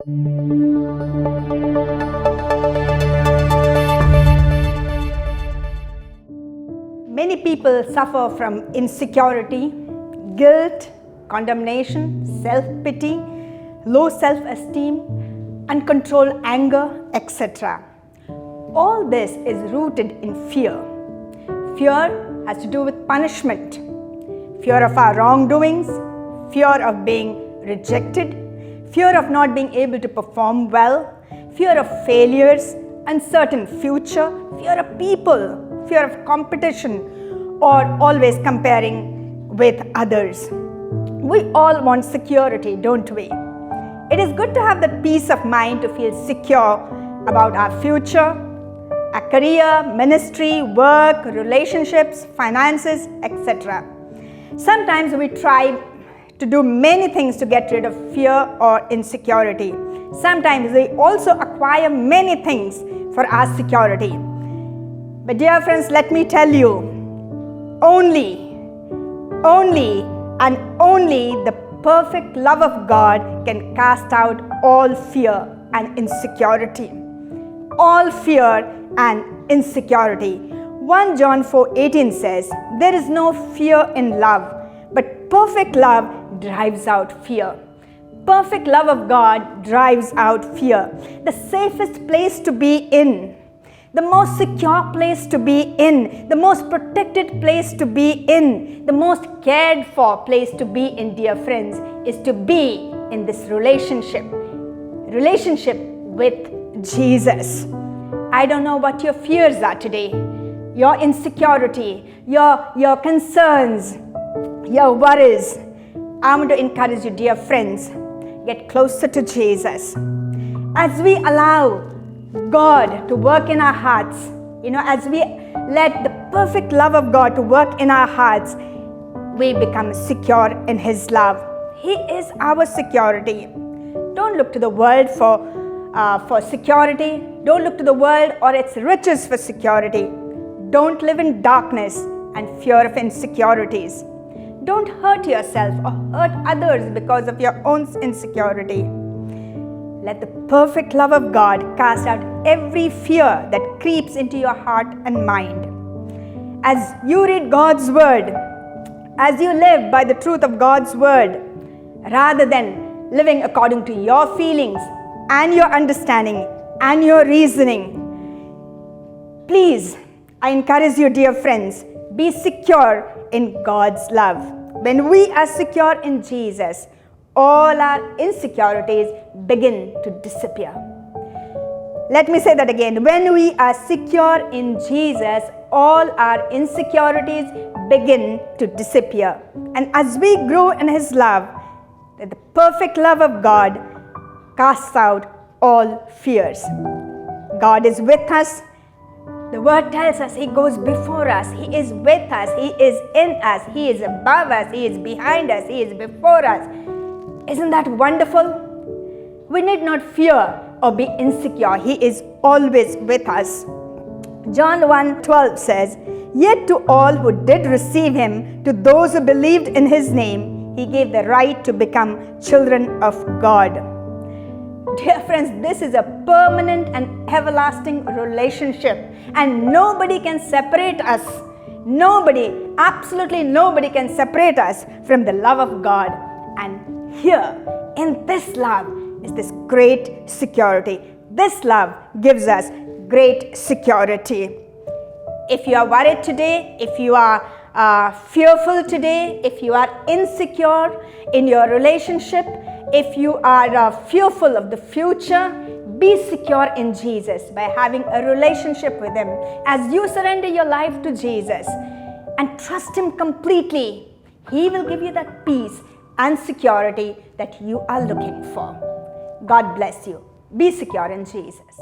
Many people suffer from insecurity, guilt, condemnation, self-pity, low self-esteem, uncontrolled anger, etc. All this is rooted in fear. Fear has to do with punishment, fear of our wrongdoings, fear of being rejected, fear of not being able to perform well, fear of failures, uncertain future, fear of people, fear of competition, or always comparing with others. We all want security, don't we? It is good to have that peace of mind to feel secure about our future, our career, ministry, work, relationships, finances, etc. Sometimes we try to do many things to get rid of fear or insecurity. Sometimes we also acquire many things for our security. But dear friends, let me tell you, only the perfect love of God can cast out all fear and insecurity. All fear and insecurity. 1 John 4:18 says, "There is no fear in love, but perfect love drives out fear." Perfect love of God drives out fear. The safest place to be in, the most secure place to be in, the most protected place to be in, the most cared for place to be in, dear friends, is to be in this relationship with Jesus. I don't know what your fears are today, your insecurity, your concerns, your worries. I want to encourage you, dear friends, get closer to Jesus. As we allow God to work in our hearts, as we let the perfect love of God to work in our hearts, we become secure in His love. He is our security. Don't look to the world for security. Don't look to the world or its riches for security. Don't live in darkness and fear of insecurities. Don't hurt yourself or hurt others because of your own insecurity. Let the perfect love of God cast out every fear that creeps into your heart and mind. As you read God's word, as you live by the truth of God's word, rather than living according to your feelings and your understanding and your reasoning, please, I encourage you, dear friends, be secure in God's love. When we are secure in Jesus, all our insecurities begin to disappear. Let me say that again. When we are secure in Jesus, all our insecurities begin to disappear. And as we grow in His love, the perfect love of God casts out all fears. God is with us. The word tells us He goes before us. He is with us. He is in us. He is above us. He is behind us. He is before us. Isn't that wonderful? We need not fear or be insecure. He is always with us. John 1:12 says, "Yet to all who did receive Him, to those who believed in His name, He gave the right to become children of God." Dear friends, this is a permanent and everlasting relationship, and nobody can separate us. Nobody, absolutely nobody can separate us from the love of God. And here, in this love, is this great security. This love gives us great security. If you are worried today, if you are fearful today, if you are insecure in your relationship, if you are fearful of the future, be secure in Jesus by having a relationship with Him. As you surrender your life to Jesus and trust Him completely, He will give you that peace and security that you are looking for. God bless you. Be secure in Jesus.